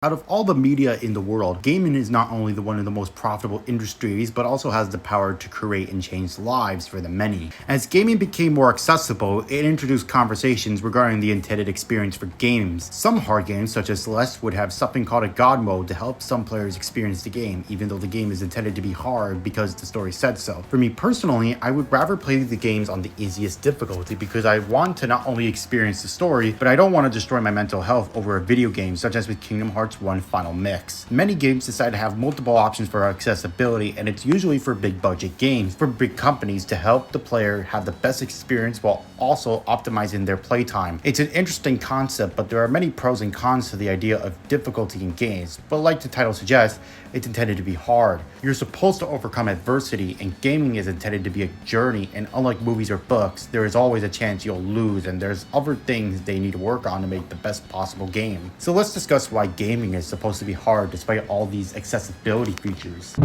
Out of all the media in the world, gaming is not only one of the most profitable industries, but also has the power to create and change lives for the many. As gaming became more accessible, it introduced conversations regarding the intended experience for games. Some hard games, such as Celeste, would have something called a God mode to help some players experience the game, even though the game is intended to be hard because the story said so. For me personally, I would rather play the games on the easiest difficulty because I want to not only experience the story, but I don't want to destroy my mental health over a video game, such as with Kingdom Hearts 1 Final Mix. Many games decide to have multiple options for accessibility, and it's usually for big budget games, for big companies to help the player have the best experience while also optimizing their playtime. It's an interesting concept, but there are many pros and cons to the idea of difficulty in games, but like the title suggests, it's intended to be hard. You're supposed to overcome adversity, and gaming is intended to be a journey, and unlike movies or books, there is always a chance you'll lose, and there's other things they need to work on to make the best possible game. So let's discuss why gaming is supposed to be hard despite all these accessibility features.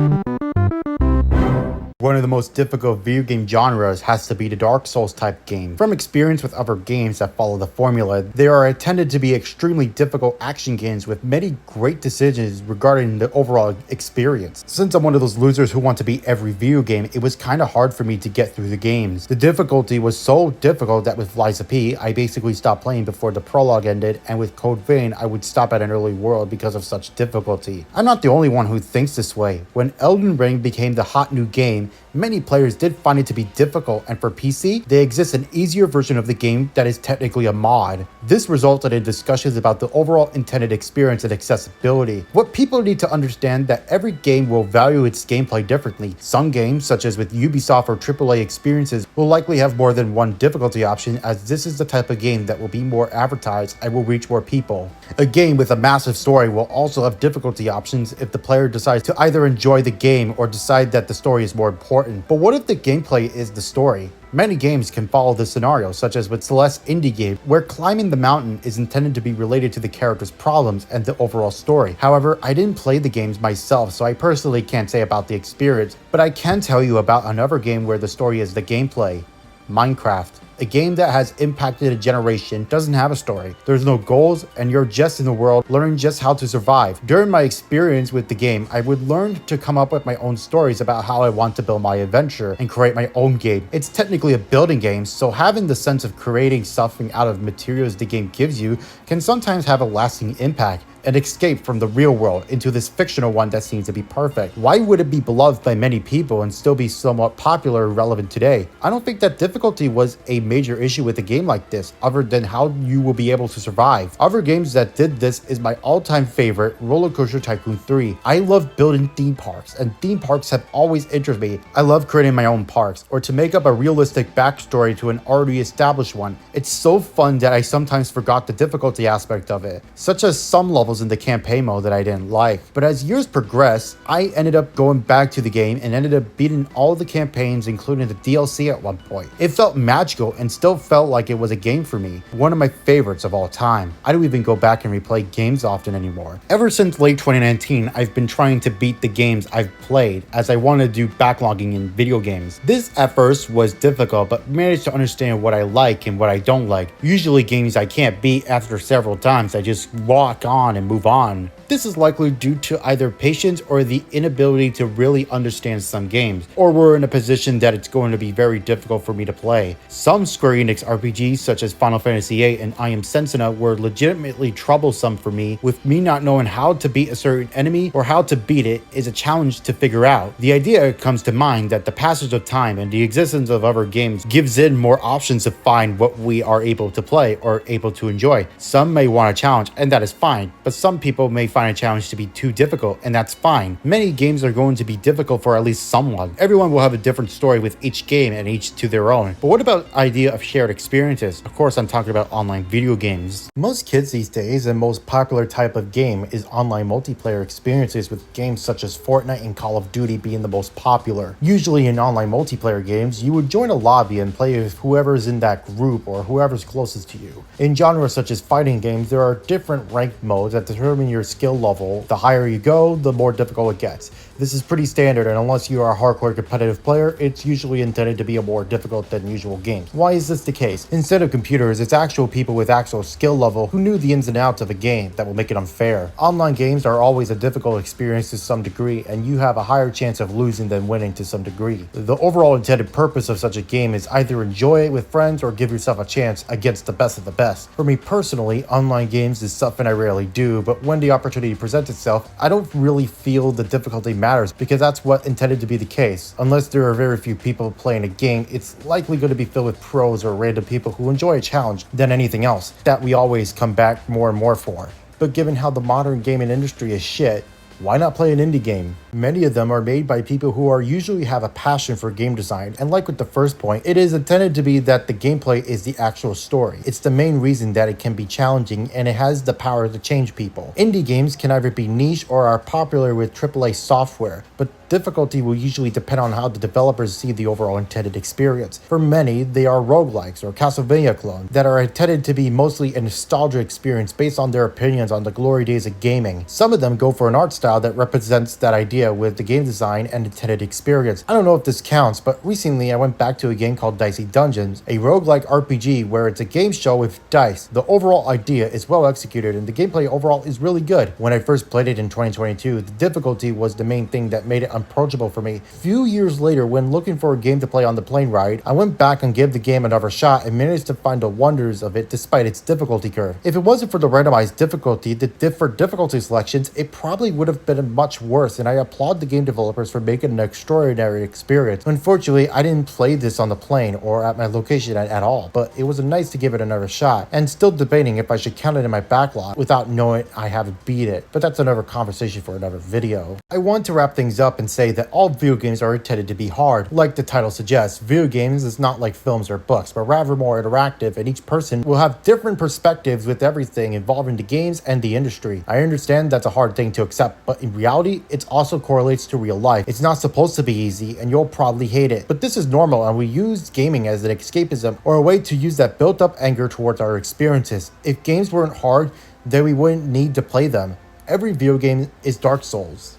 One of the most difficult video game genres has to be the Dark Souls type game. From experience with other games that follow the formula, they are intended to be extremely difficult action games with many great decisions regarding the overall experience. Since I'm one of those losers who want to beat every video game, it was kinda hard for me to get through the games. The difficulty was so difficult that with Liza P, I basically stopped playing before the prologue ended, and with Code Vein, I would stop at an early world because of such difficulty. I'm not the only one who thinks this way. When Elden Ring became the hot new game, many players did find it to be difficult, and for PC, there exists an easier version of the game that is technically a mod. This resulted in discussions about the overall intended experience and accessibility. What people need to understand that every game will value its gameplay differently. Some games, such as with Ubisoft or AAA experiences, will likely have more than one difficulty option, as this is the type of game that will be more advertised and will reach more people. A game with a massive story will also have difficulty options if the player decides to either enjoy the game or decide that the story is more important. But what if the gameplay is the story? Many games can follow this scenario, such as with Celeste indie game, where climbing the mountain is intended to be related to the character's problems and the overall story. However, I didn't play the games myself, so I personally can't say about the experience, but I can tell you about another game where the story is the gameplay. Minecraft. A game that has impacted a generation doesn't have a story. There's no goals, and you're just in the world learning just how to survive. During my experience with the game, I would learn to come up with my own stories about how I want to build my adventure and create my own game. It's technically a building game, so having the sense of creating something out of materials the game gives you can sometimes have a lasting impact. An escape from the real world into this fictional one that seems to be perfect. Why would it be beloved by many people and still be somewhat popular and relevant today? I don't think that difficulty was a major issue with a game like this, other than how you will be able to survive. Other games that did this is my all-time favorite, Roller Coaster Tycoon 3. I love building theme parks, and theme parks have always interested me. I love creating my own parks, or to make up a realistic backstory to an already established one. It's so fun that I sometimes forgot the difficulty aspect of it, such as some levels in the campaign mode that I didn't like. But as years progressed, I ended up going back to the game and ended up beating all the campaigns, including the DLC at one point. It felt magical and still felt like it was a game for me. One of my favorites of all time. I don't even go back and replay games often anymore. Ever since late 2019, I've been trying to beat the games I've played, as I want to do backlogging in video games. This at first was difficult, but managed to understand what I like and what I don't like. Usually games I can't beat after several times, I just walk on and move on. This is likely due to either patience or the inability to really understand some games, or we're in a position that it's going to be very difficult for me to play. Some Square Enix RPGs such as Final Fantasy VIII and I Am Sensina were legitimately troublesome for me, with me not knowing how to beat a certain enemy or how to beat it is a challenge to figure out. The idea comes to mind that the passage of time and the existence of other games gives in more options to find what we are able to play or able to enjoy. Some may want a challenge, and that is fine, but some people may find a challenge to be too difficult, and that's fine. Many games are going to be difficult for at least someone. Everyone will have a different story with each game and each to their own. But what about the idea of shared experiences? Of course, I'm talking about online video games. Most kids these days, and most popular type of game is online multiplayer experiences, with games such as Fortnite and Call of Duty being the most popular. Usually in online multiplayer games, you would join a lobby and play with whoever's in that group or whoever's closest to you. In genres such as fighting games, there are different ranked modes that determine your skill level. The higher you go, the more difficult it gets. This is pretty standard, and unless you are a hardcore competitive player, it's usually intended to be a more difficult than usual game. Why is this the case? Instead of computers, it's actual people with actual skill level who knew the ins and outs of a game that will make it unfair. Online games are always a difficult experience to some degree, and you have a higher chance of losing than winning to some degree. The overall intended purpose of such a game is either enjoy it with friends or give yourself a chance against the best of the best. For me personally, online games is something I rarely do, but when the opportunity presents itself, I don't really feel the difficulty matters because that's what intended to be the case. Unless there are very few people playing a game, it's likely going to be filled with pros or random people who enjoy a challenge than anything else that we always come back more and more for. But given how the modern gaming industry is shit, why not play an indie game? Many of them are made by people who are usually have a passion for game design, and like with the first point, it is intended to be that the gameplay is the actual story. It's the main reason that it can be challenging, and it has the power to change people. Indie games can either be niche or are popular with AAA software, but difficulty will usually depend on how the developers see the overall intended experience. For many, they are roguelikes or Castlevania clones that are intended to be mostly a nostalgia experience based on their opinions on the glory days of gaming. Some of them go for an art style that represents that idea with the game design and intended experience. I don't know if this counts, but recently I went back to a game called Dicey Dungeons, a roguelike RPG where it's a game show with dice. The overall idea is well executed and the gameplay overall is really good. When I first played it in 2022, the difficulty was the main thing that made it unapproachable for me. Few years later, when looking for a game to play on the plane ride, I went back and gave the game another shot and managed to find the wonders of it despite its difficulty curve. If it wasn't for the randomized difficulty, the difficulty selections, it probably would have been much worse, and I applaud the game developers for making an extraordinary experience. Unfortunately, I didn't play this on the plane or at my location at all, but it was nice to give it another shot, and still debating if I should count it in my backlog without knowing I haven't beat it, but that's another conversation for another video. I want to wrap things up and say that all video games are intended to be hard. Like the title suggests, video games is not like films or books, but rather more interactive, and each person will have different perspectives with everything involving the games and the industry. I understand that's a hard thing to accept, but in reality, it also correlates to real life. It's not supposed to be easy, and you'll probably hate it. But this is normal, and we use gaming as an escapism or a way to use that built-up anger towards our experiences. If games weren't hard, then we wouldn't need to play them. Every video game is Dark Souls.